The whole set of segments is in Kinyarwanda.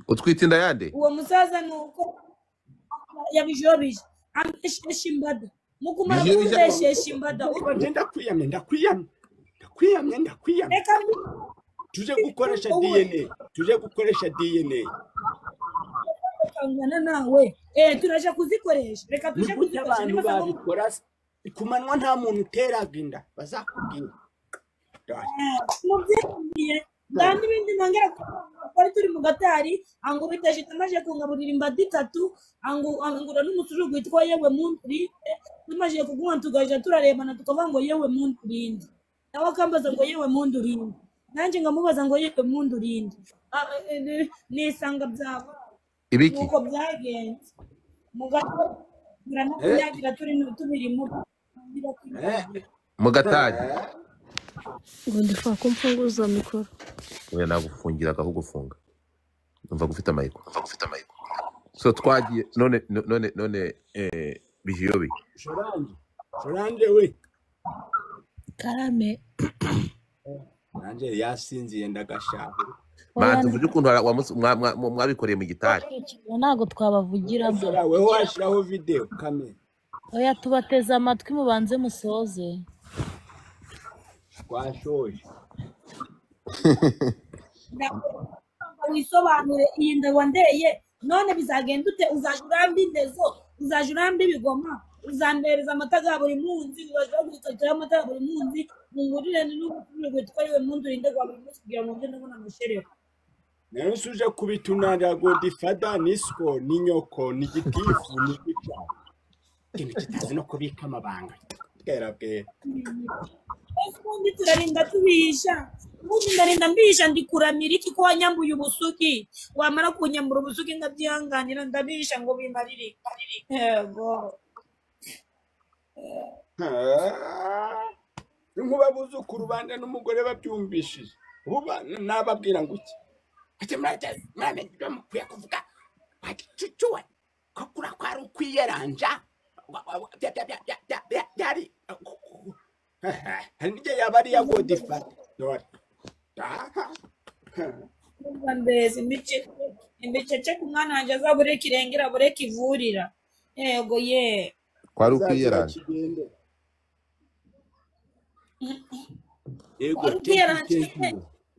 utwite inda yande uwo musaza nuko yabijobije ameshesha imbada mukumara kumeshesha imbada ndakwiyamye tuje gukoresha DNA kangana nawe turaje kuzikoresha reka tuje kuzikoresha abantu babikora kumanwa nta muntu uteraga inda bazakubwira mubyiye kandi bindi nongera twari turi mu gatari ango bitaje tamaje kungaburira imbadi 3 angura n'umusurugu witwa yewe muntu tumaje kuguma tugaje turarebana tukavuga ngo yewe muntu rindi nawe akambaza ngo yewe muntu rindi nanje ngamubaza ngo yewe muntu rindi nisanga byabo ibiki uko byagenze mugatura no kunyagira tubiri mu gatari ngo ndifa kumfunguza mikoro oya nagufungira akahugufunga umva gufita mayiko so twagiye none bijiyobi Shoranje we karame nanje yasinziye ndagashaho manzi uvuze ukuntu mwabikoreye mu gitari ntago twabavugira byo wewe washiraho video kamera oya tubateze amatwi mubanze musoze twashoje wisobanure iyi ndabo ndeye none bizagenda ute uzajuramba indezo uzajuramba ibigoma uzambereza amata ga buri munsi uzajura amata buri munsi mungurire n'ubukurwe twariwe munsi rinde kwa buri munsi kugira ngo ndabona amashereko nero suje kubitunara Godfather nisco ninyoko nigitifu nigica kintu kitazi no kubika amabanga terabwe ubundi turarinda tubisha ubundi ndarinda mbisha ndikuramira iki ko wanyambuye ubusuki wamara kunyambura ubusuki ngabyihanganira ndabisha ngo bimarire yego nkuba buzukuru bande n'umugore babyumvishije uba nababwira ngo iki ati mwana ndio mukwiye kuvuga ati cucuwe ko kura kwari ukwiyeranja yari nige yabari ya Godfather dore mbese imbice ku mwana wanje azabure kirengera bure kivurira yego ye kwari ukwiyeranja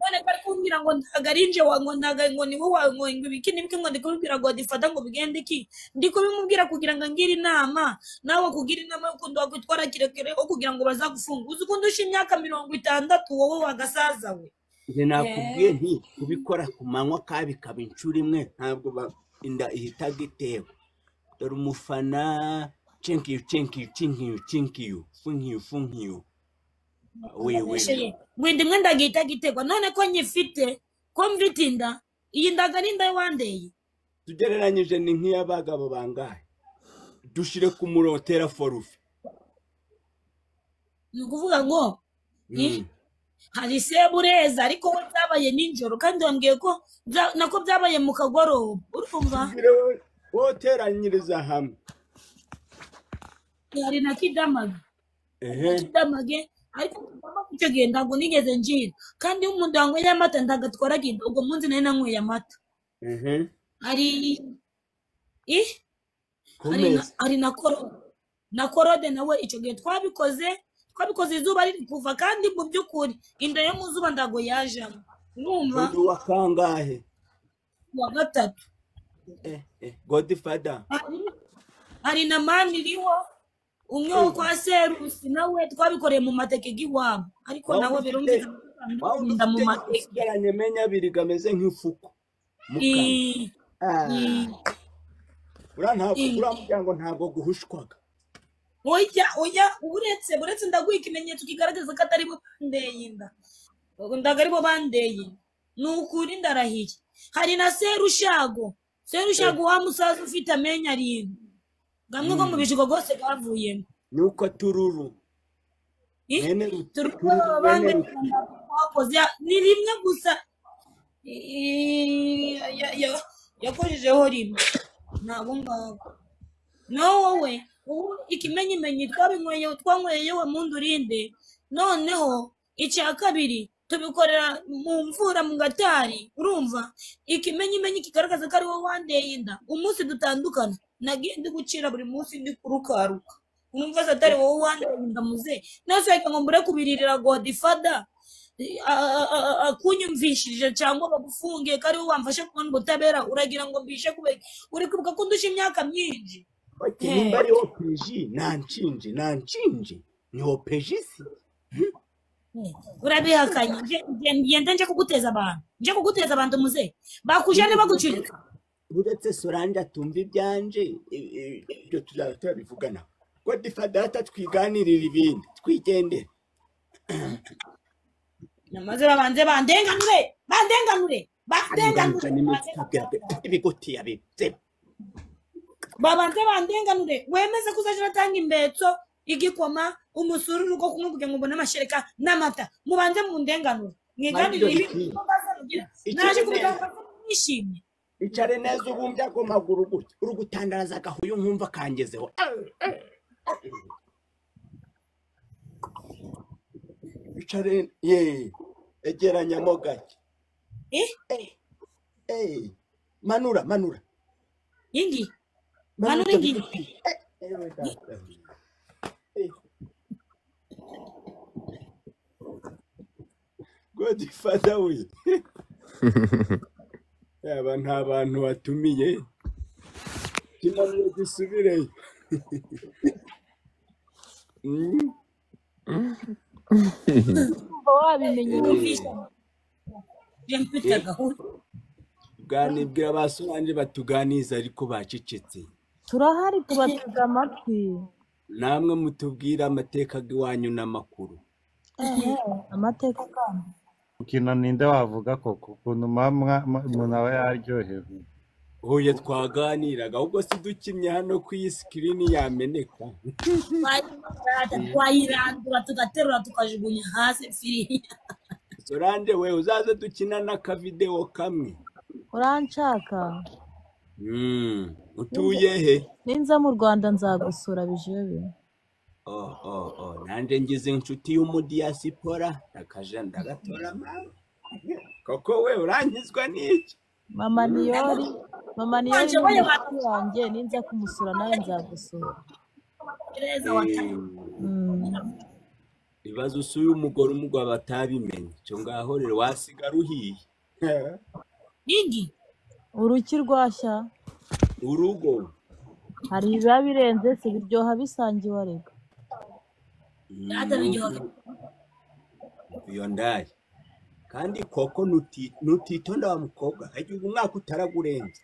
none bari kumbwira ngo ndagarinje wango ngo ni wowe ngo ibiki nibike ngo ndikubwira ngo Godfather ngo bigende iki ndikubimubwira kugira ngo ngira inama nawe kugira inama yo kundo kwitwara kirekere ko kugira ngo bazagufunga uzi ko ndusha imyaka 60 wowe wagasaza we nje nakubwiye nti kubikora ku manywa kabi kaba incuri imwe ntabwo inda ihita gitewe dore umufana thank you wewe mwindi mwenda gitegwa none ko nyifite ko mvitinda iyi ndaga ninda wandeye tugereranyije ni nk'iyabagabo bangahe dushire ku murotera forufe nukuvuga ngo hari sebureza ariko we byabaye ninjoro kandi wambwiye ko nako byabaye mu kagoroba urumva woteranyiriza hamwe yari na kidamage ariko icyo gihe ntabwo nigeze njira kandi umuntu wanyweye amata ndagatwara agenda ubwo munsi nari nanyweye amata hari na korode nawe icyo gihe twabikoze izuba riri kuva kandi mu by'ukuri inda yo mu zuba ndago yajamo urumva wa kangahe wa gatatu Godfather hari na mani iriho umwe wo kwa Serusi nawe twabikoreye mu mateke giwabo ariko nawe birumvikana mu mateke yaranye menya birigameze nk'ifuko ntabwo ntabwo guhushwaga oya uretse ndaguha ikimenyetso kigaragaza ko atari bo bandeye inda ndaga ari bo bandeye ni ukuri ndarahiye hari na Serushago wa musaza ufite amenya arindwi gamwe ko mu bijigo gose bavuyemo nuko tururu ni rimwe gusa yakojejeho rimwe ntabwo ngabo no wowe ikimenyimenyi twanyweye yewe mundu rinde noneho icya kabiri tubikorera mu mvura mu gatari urumva ikimenyimenyi kigaragaza ko ari wowe wandeye inda umunsi dutandukana nagiye ndi gucira buri munsi ndi kurukaruka urumva se atari wowe wandeye inda muze nase reka ngo mbure kubiririra Godfather akunyumvishije cyangwa bagufungiye ko ari wowe wamfashe kubona ubutabera uragira ngo mbishe kubera uri kwibuka ko ndusha imyaka myinshi nimba ari opeji nanchinje ni opeji si urabihakanye ngende nje kuguteza abantu muze bakujane bagucirika uretse Solange atumva ibyanje ibyo tuzaba turabivugana Godfather atatwiganirira ibindi twigendera namaze babanze bandenganure ibigutiya bibye babanze bandenganure wemeze kuzajira tanga imbetso igikoma umusuru nuko kumubwe ngo mbona amashereka n'amata mubanze mu ndenganure mwiganire ibi naje kubitanga nishimye icare neza ubumbya ko maguru gutya uri gutandaraza gahuye nkumva kangezeho icare egeranyamo gake manura ingi manura ingi Godfather we yaba nta bantu watumiye kinaniye gisubireyo wabimenye bwanibwira ba Solange batuganiza ariko bacecetse turahari tubatega amatwi namwe mutubwira amateka y'iwanyu n'amakuru amateka kandi ukina ninde wavuga koko ukuntu umuntu aba yaryohewe huye twaganiraga ahubwo si dukimye hano ku iyi sikirini yameneka twayirandura tugaterura tukajugunya hasi firi Solange we uzaze dukina n'akavideo kamwe uranshaka utuye he ninza mu Rwanda nzagusura bijebe nanje ngize inshuti y'umudiyasipora ndakaja ndagatora koko we urangizwa n'iki mama niyori wanjye ninza kumusura nawe nzagusura ibaze usuye umugore umugwa batabimenye cyo ngaho rero wasigara uhiye ingi uruki rwashya urugo hari biba birenze se biryoha bisangiwe arega iyo ndaye kandi koko nutitonda wa mukobwa hagiye umwaka utaragurenze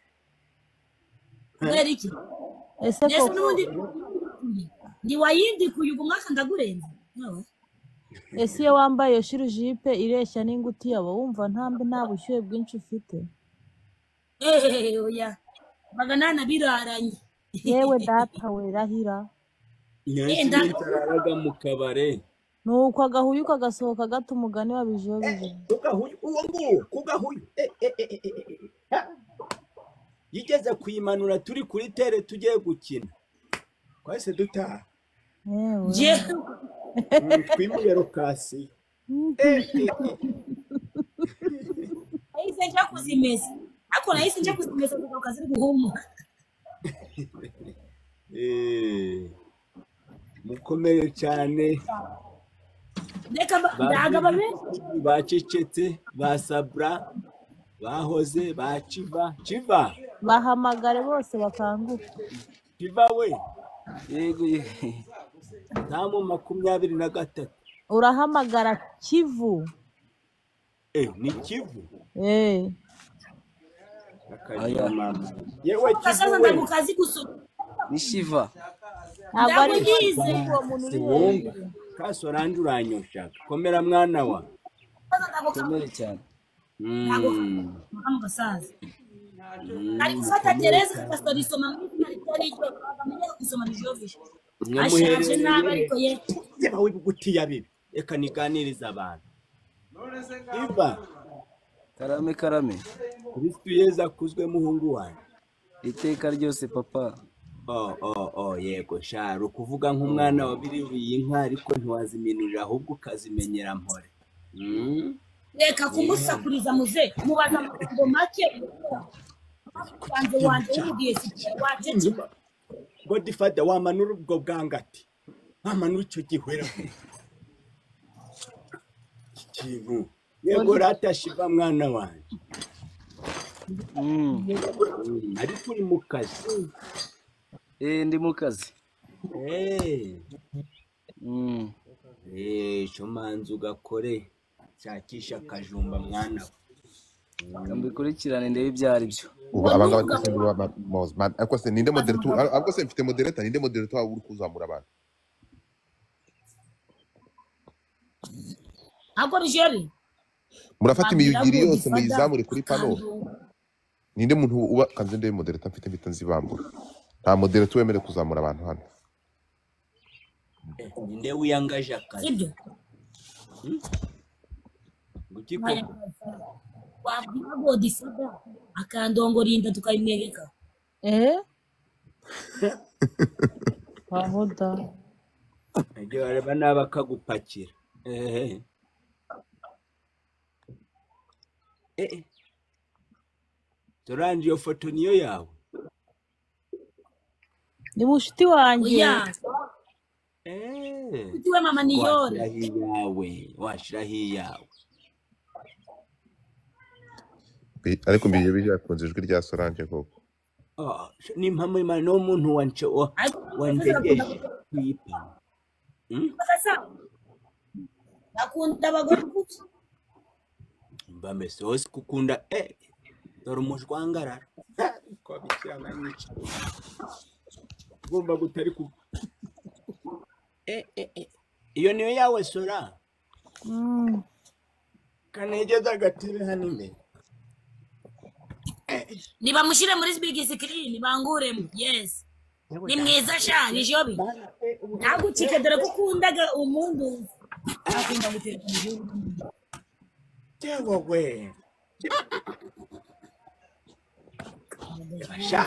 iki ese koko ndi wayindi kuyuga umwaka ndagurenze ese iyo wambaye iyo shirujipe ireshya n'inguti yabo wumva nta bushyuhe bwinshi ufite oya baganana biraranye yewe data we rahira ntararaga mu kabare nuko agahuye ukagasohoka gato umugani wabijobije uwo nguwo kugahuye yigeze kuyimanura turi kuri tere tugiye gukina twese dutaha twimure lokasi ahise nja kuzimeza ako nahise nja kuzimeza kuko ziri guhumura mukomeye cyane ndagaba bacecetse basabra bahoze baciva bahamagare bose bakanguka Kiva we yego ntamu 23 urahamagara Kivu ni Kivu aya mama yewe Kivu we mukazi gusura ni Shiva ntabwo ari uwo muntu uri hejuru Solange uranyosha komera mwana wa komere cyane mukasaza ari gufata Teresa akasorisoma muri amenye gusoma bijovisha ashaje naba ariko ye yeba wibugutiya bibi reka niganiriza abantu Iva karame Kristo Yesu kuzwe muhungu wanjye iteka ryose papa yego sharo kuvuga nk'umwana wabiriye inka ariko ntiwaziminurira ahubwo ukazimenyera mpore reka kumusakuriza muze mubaza amagambo make wanjye w'umudiye wacece Godfather wamanura ubwo bwangati wamanura icyo gihwera ikintu yego ratashiva mwana wanjye ariko uri mu kazi ndi mu kazi cyo manzi ugakore shakisha akajumba mwana we mbikurikirane ndebe ibyo ari byo ubu abangaba twese ndi Mozman ariko se ninde moderator ariko se mfite moderator ninde moderator uri kuzamura abantu ako bijeri murafata imiyugiri yose muyizamure kuri pano ninde muntu uba kanze ndebe moderator mfite mbita nzibambura nta moderator wemere kuzamura abantu hano ninde wiyangaje akazi ibyo gukiko wabwira Godfather akandongorinda tukayimwegeka aho da ibyo bareba n'abakagupakira Solange iyo foto niyo yawe ni mushiti wanjye oya utiwe mama niyore washiraho iyawe ariko mbiye bijakunze ijwi rya Solange koko ni mpamwe imana no muntu wanjegeje kuyipima akunda abagore kuki mbamese hose kukunda dore umujwangarara ko bikirana nyinshi gomba gutari ku iyo niyo yawe Sora kanegeza agatire hano imbere niba mushire muri big screen banguremo yes ni mwiza sha ni jobi ntagucike dore ko ukundaga umuntu akunda guteka tewo we sha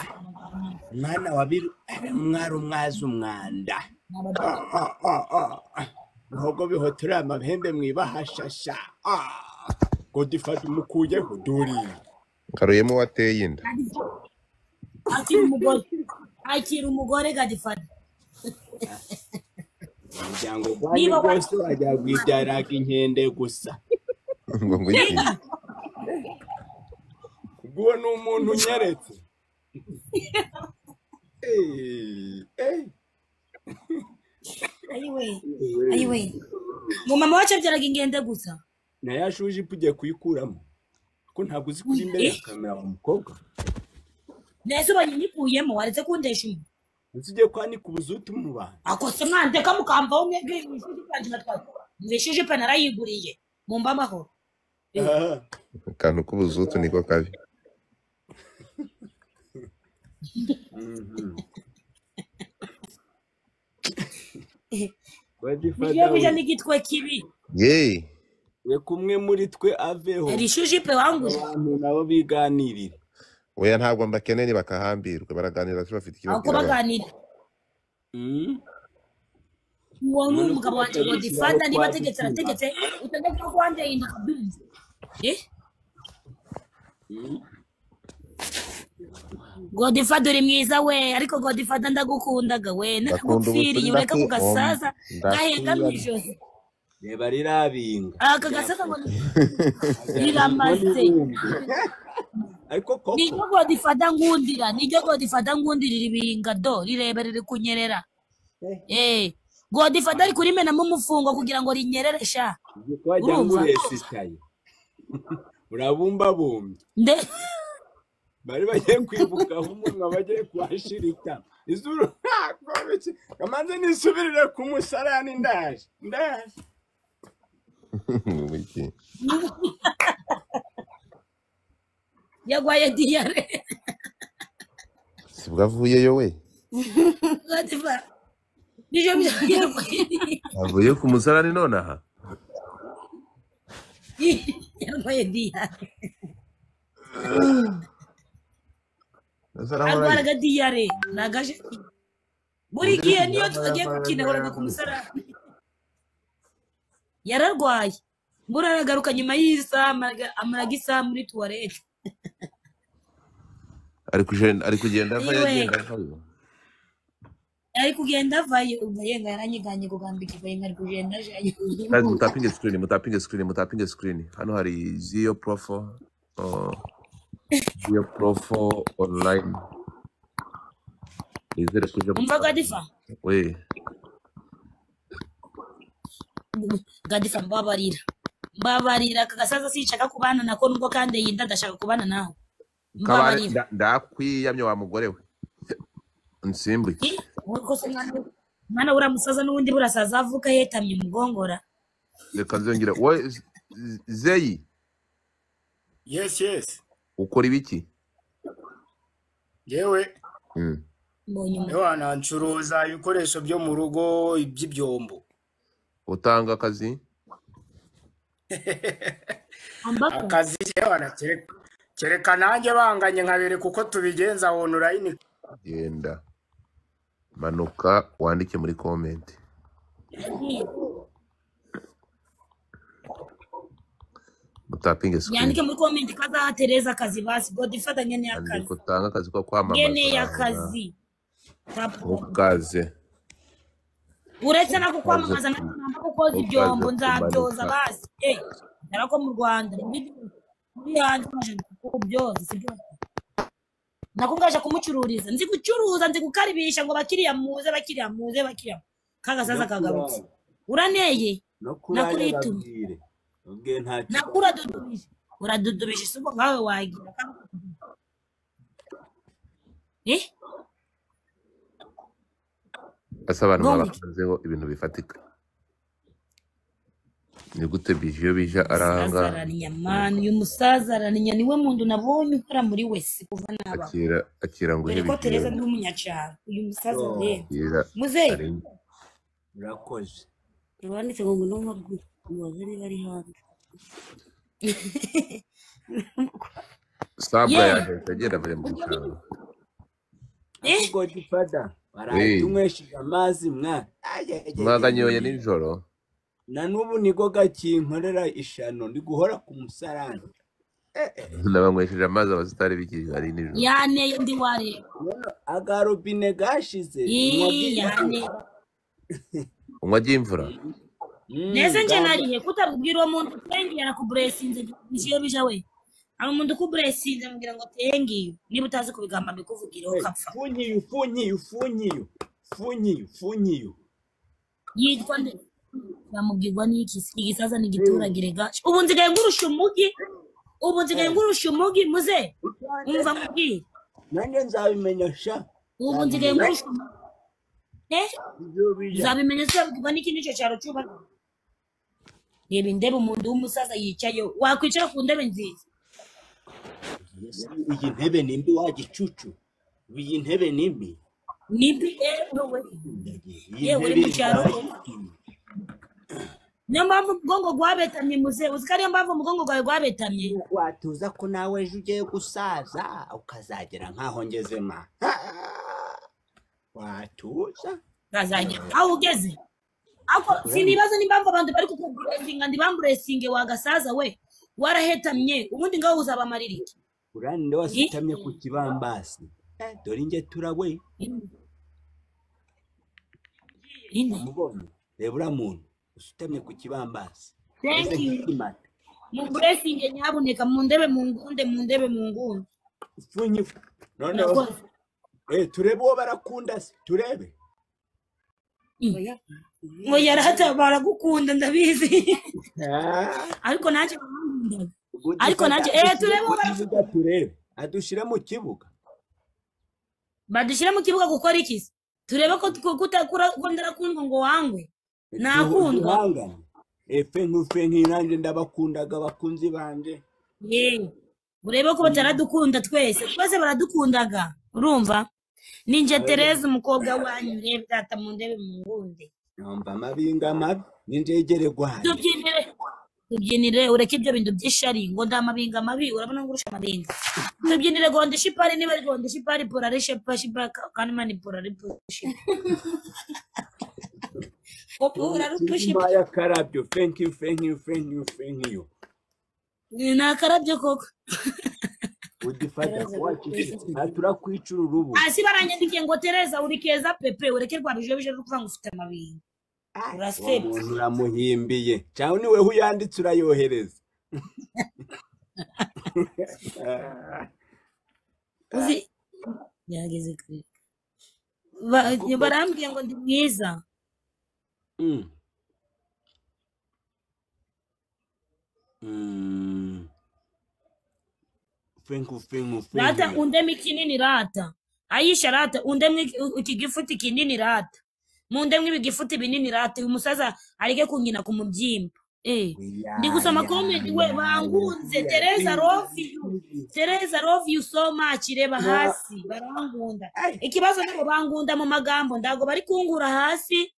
mwana wabiru mwari umwazi umwanda ntabwo bihotora amahembe mwibahashasha Godfather umukuyeho durira karuyemo wateye inda akira umugore Godfather umuryango wanyu rwose wajya kwibyaraga inkende gusa ngo ngwiki ubwo ni umuntu unyeretse ayiwe mu mama wacu abyaraga ingende gusa nayashuje ipugiye kuyikuramo ko ntabwo uzi kuri imbere ya kamera wa mukobwa nese banyikuyemo waretse kundesha umuntu uzigiye kwanika ubuzutu mu bantu akose mwandeka mukamvaho mwebwe mwishuje kandi natwaye mwishuje pe narayiguriye mumba amahoro akantu k'ubuzutu niko kabi bijya n'igitwe kibi we kumwe muri twe aveho rishuje pe wanguje abantu nabo biganirira oya ntabwo mbakeneye bakahambirwe baraganira bafite ikibazo ako baganira uwo ni umugabo wanjye Godfather niba ategetse utegeka ko wanjye yinda kubyumva Godfather uri mwiza we ariko Godfather ndagukundaga we nakugupfiriye ureka kugasaza gahenga mwijosi reba rirabinga aka gasaza ngo riramaze ariko koko nijyo Godfather ngundirira ibinga do rirebe riri kunyerera Godfather ari kurimenamo umufungo kugira ngo rinyerere sha urumva urabumbabumba bari bagiye kwibuka umunwa bagiye kuhashirika izuru kamanze nisubirire ku musarani ndaje wiki yagwaye diare sibwavuyeyo we Godfather nijo avuye ku musarani nonaha yagwaye diare arwaraga diare nagaje buri gihe niyo twagiye gukinahuraga ku musarani yararwaye mbura aragaruka nyuma y'isaha amaraga isaha muri tuwarete ari kugenda ava yagenda avayo ari kugenda avayo ubwo yenga yaranyiganye kugambika yenga ari kugenda aje guys mutapinge screen hano hari Zio Profo online izere kuja umva we Gadifa mbabarira kagasaza sinshaka kubana nako nubwo kandi yinda ndashaka kubana nawe mbabarira ndakwiyamye wa mugore we nsimbi uko se mwana uramusaza n'ubundi burasaza avuka yetamye umugongora reka nzongera we Zeyi yes ukora ibiki yewe mbonye ncuruza ibikoresho byo mu rugo iby'ibyombo utanga akazi akazi yewe kereka nanjye banganye nkabereka uko tubigenza online genda manuka wandike muri comment mutapinge screen yandike muri comment kaza Tereza akazi basi God ifatanye ne akazi utanga akazi ko kwamamaza ngene yakazi ukaze uretse nako kwamamaza nako kukoza ibyombo nzabyoza basi narako mu Rwanda muri hanze maje kubyoza sibyo nako ngaje kumucururiza nzi gucuruza nzi gukaribisha ngo bakiriya muze kagasaza kagarutse uraneye nakuritumye uradudubisha isubo ngawe wagira abantu babakanzeho ibintu bifatika ni gute bijo bija aranga uyu musaza araninya niwe muntu nabonye ukora muri wese kuva naba akira ngo ko Tereza ndi umunyacaro uyu musaza rero muzeyi urakoze uranditse ngo no wazari bari hanze sabra yagera bari mu cyaro ubwo gifada baratumweshije amazi mwaganyoye nijoro na nubu niko gakinkorera ishano ndi guhora ku musarani nabanywesheje amazi abasitari bikije ari nijoro yane ndi ware agarobine gashize unywa imvura neze nje nariye kutabwira uwo muntu tengera ku blessinze ngiye bija we ari umuntu ku blessinze mugira ngo tengiyo niba utazi kubigamba bikuvugireho kapfa funyiyo yitwa nde yamugirwa n'iki igisaza n'igituragire gace ubu nzigaye ngurusha umugi muze umva mubwire nanjye nzabimenyesha ubu nzigaye ngurusha nzabimenyesha bigwa n'ikindi cyo cyaro cyuba reba indebe umuntu w'umusaza yicaye wakwicara ku ndebe nziza iyi ntebe nimbi wagicucu iyi ntebe nimbi yewe uri mu cyaro niyo mpamvu umugongo gwabetamye muze uziko ariyo mpamvu umugongo gwawe gwabetamye watuza ko nawe ejo ugiye gusaza ukazagera nkaho ngezema watuza ukazagera aho ugeze ako sinibaza n'impamvu abantu bari kukuburesinga ndibamburesinge wagasaza we warahetamye ubundi ngaho uzabamarira iki urani nde wasitamye ku kibambasi dore nge turawe umubonye reba uriya muntu usutamye ku kibambasi thank you mu buresinge nyabuneka mu ndebe mu ngunde funyi noneho turebe uwo barakunda se turebe ngo yarahata baragukunda ndabizi ariko nanjye turebe adushira mu kibuga badushyira mu kibuga gukora iki turebe ko kutakunda kundwa ngo wangwe nakundwa efe nk'inanje ndabakundaga bakunzi banje urebe ko bataradukunda twese baradukundaga urumva ninje Tereza umukobwa wanyu rebe data mu ndebe mu ngunde nomba mabinga mabi ninjegere gwaye tubyinire ureke ibyo bintu by'ishari ngo ndamabinga mabi urabona ngurusha amabinga tubyinire gonde shipari niba ari gonde shipari porare shepa kandi mani porare Popo urarupusha Maya karabyo. Thank you. ni akarabyo koko. Udifata kwachi. Atura kwicura urubu. Asi baranyandikiye ngo Tereza uri keza pepe urekerwa bije kuvuga ngo ufite amabinga. Urasebye. Umuntu uramuhimbiye. Cyangwa niwe huyanditse urayohereza. Uzi yageze kuri. Barambwiye ngo ndi mwiza. Rata undemi kinini rata. Aisha rata undemi ikigifuti kinini rata. Mundemwe ibigifuti binini rata. Umusaza arike kungina ku mubyimba. Ndi gusoma comment we bangunze. Tereza love you so much. Reba hasi barangunda. Ikibazo nabo bangunda mu magambo ndago bari kungura hasi.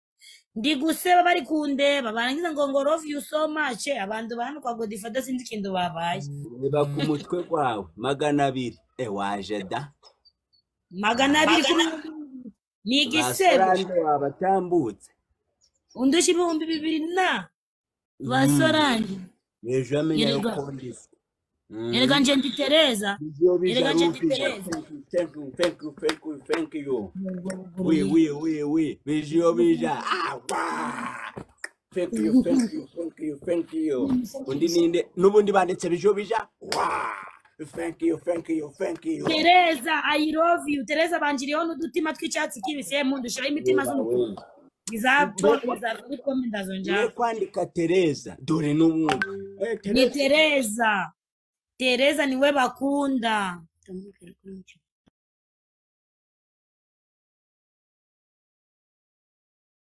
Ndi guseba bari kundeba barangiza ngo love you so much. Abantu bahanuka ngo difata sinzi kintu babaye. Niba ku mutwe kwawe 200 waje da 200 ni igisebo wabatambutse undushi 2,000 na basoranje nejo amenya yuko ndisi erega nje ndi Tereza thank you we bijyo bija thank you undi ninde nubundi banditse bijyo bija thank you Tereza I love you Tereza banjiriho n'udutima tw'icyatsi kibise mu ndushira imitima z'umutuku bizapo bikomenda zonja kwandika Tereza dore n'ubundi ni Tereza niwe bakunda